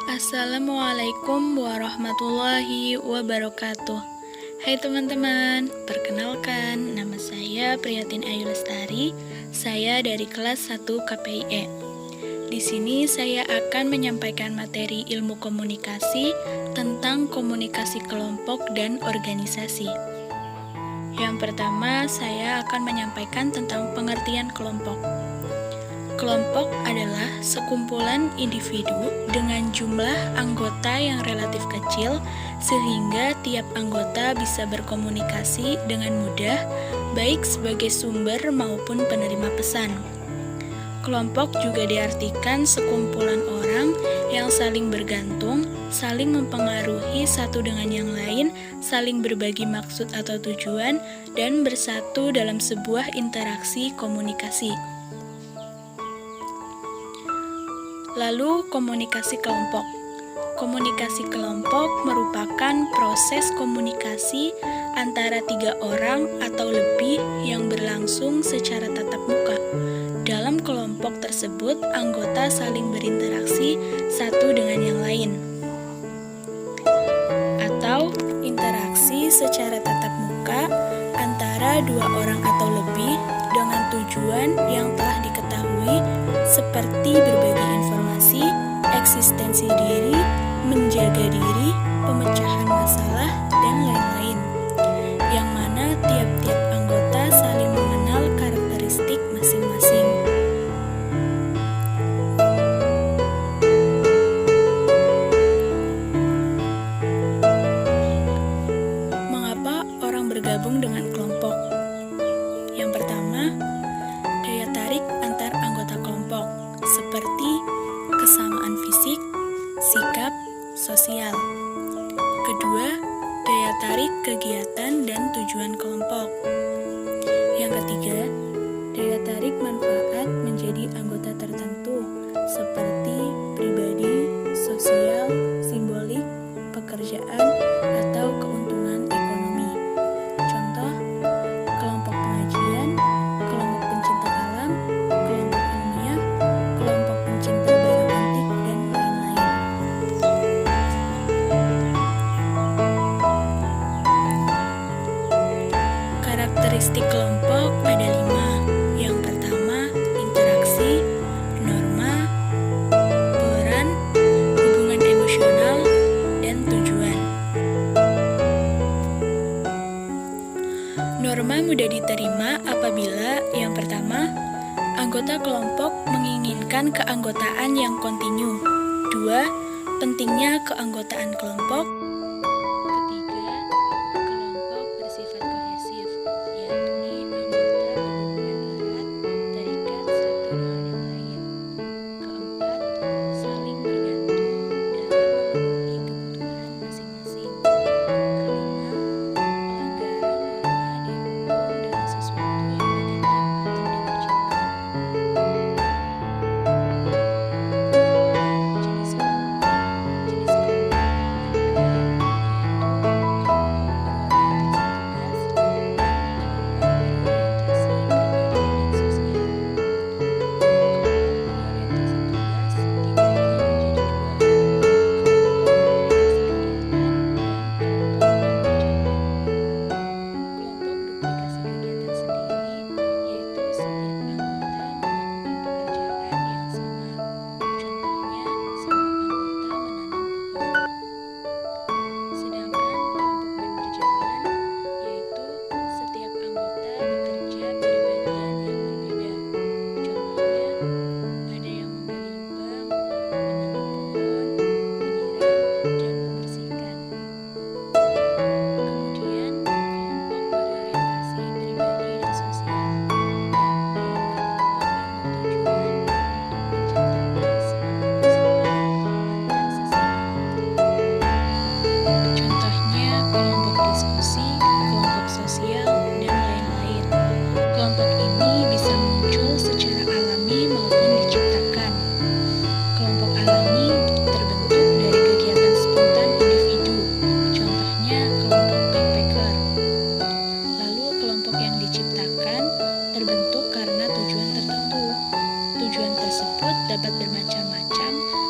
Assalamualaikum warahmatullahi wabarakatuh. Hai teman-teman, perkenalkan nama saya Priyatin Ayu Lestari. Saya dari kelas 1 KPIE. Di sini saya akan menyampaikan materi ilmu komunikasi tentang komunikasi kelompok dan organisasi. Yang pertama, saya akan menyampaikan tentang pengertian kelompok. Kelompok adalah sekumpulan individu dengan jumlah anggota yang relatif kecil sehingga tiap anggota bisa berkomunikasi dengan mudah, baik sebagai sumber maupun penerima pesan. Kelompok juga diartikan sekumpulan orang yang saling bergantung, saling mempengaruhi satu dengan yang lain, saling berbagi maksud atau tujuan, dan bersatu dalam sebuah interaksi komunikasi. Lalu, komunikasi kelompok. Komunikasi kelompok merupakan proses komunikasi antara 3 orang atau lebih yang berlangsung secara tatap muka. Dalam kelompok tersebut, anggota saling berinteraksi satu dengan yang lain. Atau interaksi secara tatap muka antara 2 orang atau lebih dengan tujuan yang telah diketahui seperti berbagi informasi, eksistensi diri, menjaga diri, pemecahan masalah, dan lain-lain. Yang mana tiap-tiap anggota saling mengenal karakteristik masing-masing. Mengapa orang bergabung dengan kelompok? Yang pertama, daya tarik antar anggota kelompok, seperti kesamaan fisik, sikap, sosial. Kedua, daya tarik kegiatan dan tujuan kelompok. Yang ketiga, daya tarik manfaat menjadi anggota tertentu, seperti pribadi, sosial, simbolik, pekerjaan, atau keuntungan ekonomi. Contoh, kelompok pengajian, kelompok pencinta alam, kelompok ilmiah, kelompok pencinta barang antik, dan lain-lain. Karakteristik kelompok ada 5. Yang pertama, interaksi, norma, peran, hubungan emosional, dan tujuan. Norma mudah diterima apabila yang pertama, anggota kelompok menginginkan keanggotaan yang kontinu. 2. Pentingnya keanggotaan kelompok. Ketiga, kelompok bersifat kohesif, yakni anggota berhubungan erat, terikat satu dengan yang lain. Keempat, saling bergantung dalam memenuhi kebutuhan masing-masing. Kelima, pelanggaran norma dihukum dengan sesuatu yang negatif atau dikucilkan. Jenis kelompok. Jenis kelompok ada 2,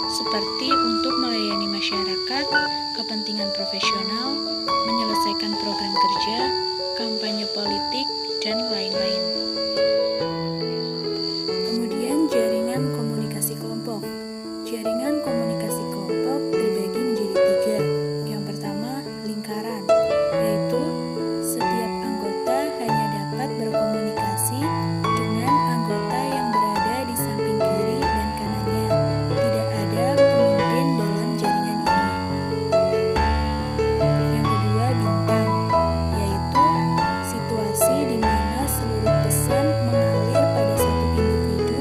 seperti untuk melayani masyarakat, kepentingan profesional, menyelesaikan program kerja, kampanye politik, dan lain-lain. Kemudian jaringan komunikasi kelompok. Jaringan komunikasi kelompok terbagi menjadi 3. Yang pertama, lingkaran, yaitu setiap anggota hanya dapat berkomunikasi dengan anggota yang berada di samping kiri dan kanannya. Tidak ada pemimpin dalam jaringan ini. Yang kedua, bintang, yaitu situasi di mana seluruh pesan mengalir pada satu individu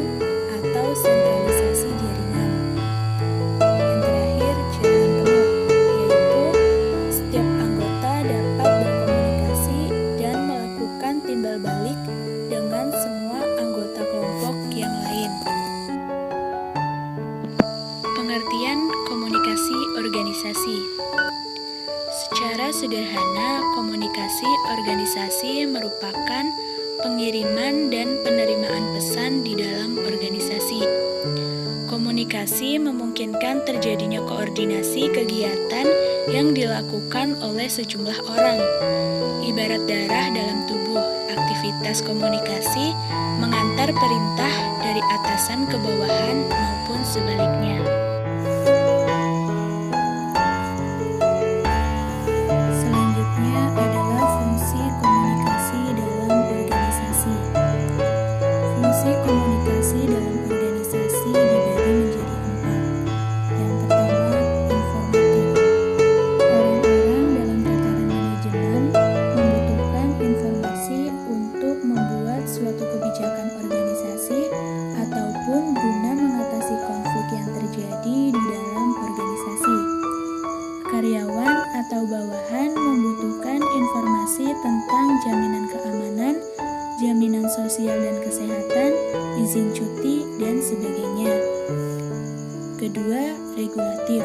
atau sentralisasi jaringan. Yang terakhir, jaringan penuh, yaitu setiap anggota dapat berkomunikasi dan melakukan timbal balik dengan semua anggota kelompok yang lain. Pengertian komunikasi organisasi. Secara sederhana, komunikasi organisasi merupakan pengiriman dan penerimaan pesan di dalam organisasi. Komunikasi memungkinkan terjadinya koordinasi kegiatan yang dilakukan oleh sejumlah orang. Ibarat darah dalam tubuh, aktivitas komunikasi mengantar perintah dari atasan ke bawahan maupun sebaliknya. Selanjutnya adalah fungsi komunikasi dalam organisasi. Fungsi komunikasi dalam organisasi dibagi menjadi 4. Yang pertama, informatif. Orang-orang dalam tataran manajemen membutuhkan informasi untuk membuat suatu kebijakan organisasi ataupun guna mengatasi konflik yang terjadi di dalam organisasi. Karyawan atau bawahan membutuhkan informasi tentang jaminan keamanan, jaminan sosial dan kesehatan, izin cuti, dan sebagainya. Kedua, regulatif.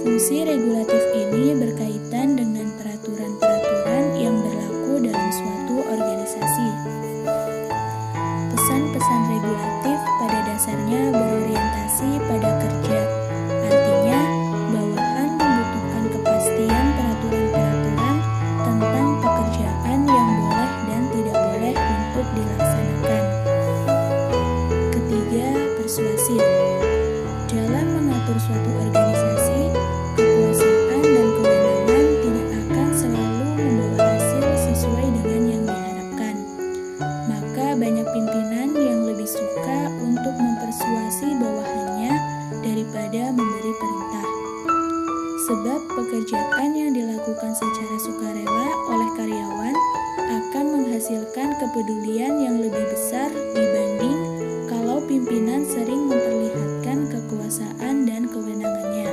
Fungsi regulatif ini berkaitan dengan peraturan-peraturan yang berlaku dalam suatu organisasi. Pesan-pesan regulatif pada dasarnya berorientasi pada kerja. Artinya, bawahan membutuhkan kepastian peraturan-peraturan tentang pekerjaan yang boleh dan tidak boleh untuk dilaksanakan. Ketiga, persuasif. Dalam mengatur suatu organisasi, kekuasaan dan kewenangan tidak akan selalu membawa hasil sesuai dengan yang diharapkan. Maka banyak pimpinan yang lebih suka untuk mempersuasi bawahannya daripada memberi perintah. Sebab pekerjaan yang dilakukan secara sukarela oleh karyawan akan menghasilkan kepedulian yang lebih besar dibanding kalau pimpinan sering memperlihatkan kekuasaan dan kewenangannya.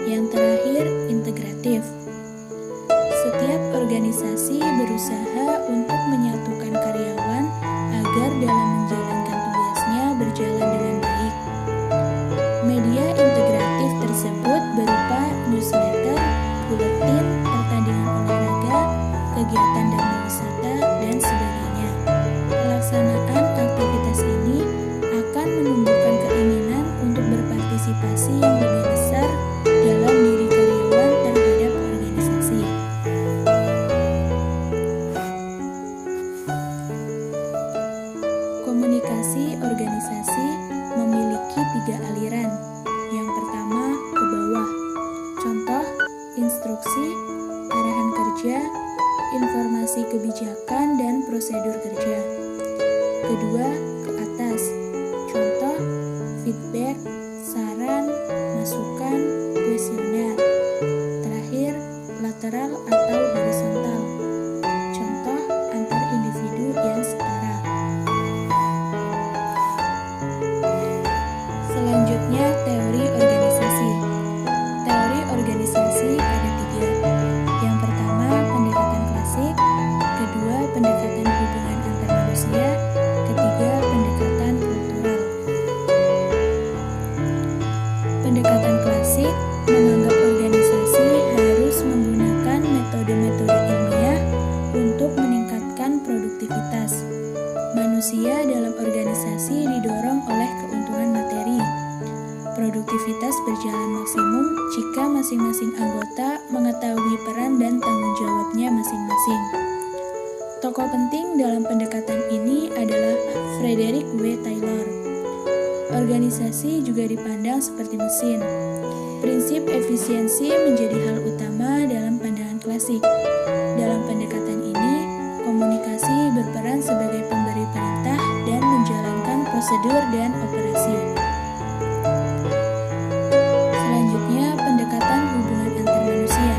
Yang terakhir, integratif. Setiap organisasi berusaha untuk menyatukan karyawan agar dalam menjalankan tugasnya berjalan dengan baik. Media integratif tersebut berupa newsletter, buletin, pertandingan olahraga, kegiatan dan wisata, dan sebagainya. Pelaksanaan aktivitas ini akan menumbuhkan keinginan untuk berpartisipasi yang lebih besar dalam diri karyawan terhadap organisasi. organisasitas berjalan maksimum jika masing-masing anggota mengetahui peran dan tanggung jawabnya masing-masing. Tokoh penting dalam pendekatan ini adalah Frederick W. Taylor. Organisasi juga dipandang seperti mesin. Prinsip efisiensi menjadi hal utama dalam pandangan klasik. Dalam pendekatan ini, komunikasi berperan sebagai pemberi perintah dan menjalankan prosedur dan operasi. Selanjutnya, pendekatan hubungan antar manusia.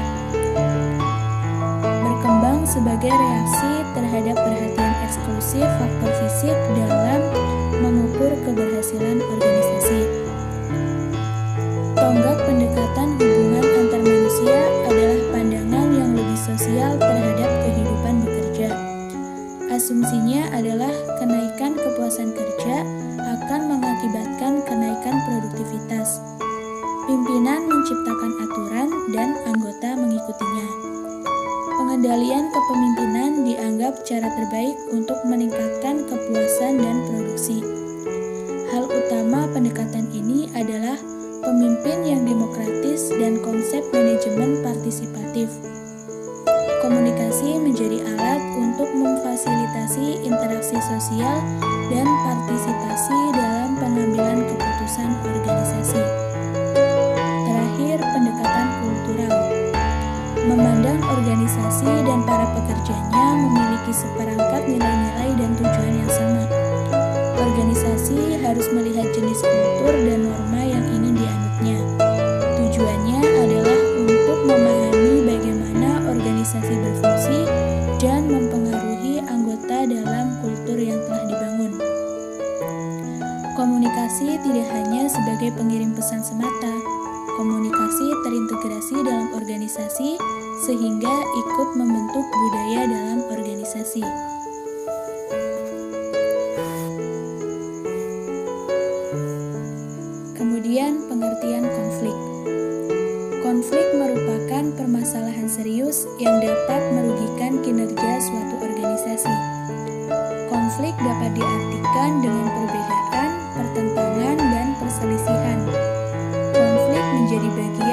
Berkembang sebagai reaksi terhadap perhatian eksklusif faktor fisik dalam mengukur keberhasilan organisasi. Tonggak pendekatan hubungan antar manusia adalah pandangan yang lebih sosial terhadap kehidupan bekerja. Asumsinya adalah kenaikan kepuasan kerja akan mengakibatkan kenaikan produktivitas. Pimpinan menciptakan aturan dan anggota mengikutinya. Pengendalian kepemimpinan dianggap cara terbaik untuk meningkatkan kepuasan dan produksi. Hal utama pendekatan ini adalah pemimpin yang demokratis dan konsep manajemen partisipatif. Komunikasi menjadi alat untuk memfasilitasi interaksi sosial dan partisipasi dalam pengambilan keputusan organisasi. Terakhir, pendekatan kultural. Memandang organisasi dan para pekerjanya memiliki seperangkat nilai-nilai dan tujuan yang sama. Organisasi harus melihat jenis kultur dan norma yang ingin dianutnya. Tujuannya adalah untuk memahami bagaimana organisasi berfungsi dan mempengaruhi anggota dalam kultur yang telah dibangun. Komunikasi tidak hanya sebagai pengirim pesan semata. Komunikasi terintegrasi dalam organisasi sehingga ikut membentuk budaya dalam organisasi. Kemudian pengertian konflik. Konflik merupakan permasalahan serius yang dapat merugikan kinerja suatu organisasi. Konflik dapat diartikan dengan perbedaan, pertentangan, dan perselisihan. Konflik menjadi bagian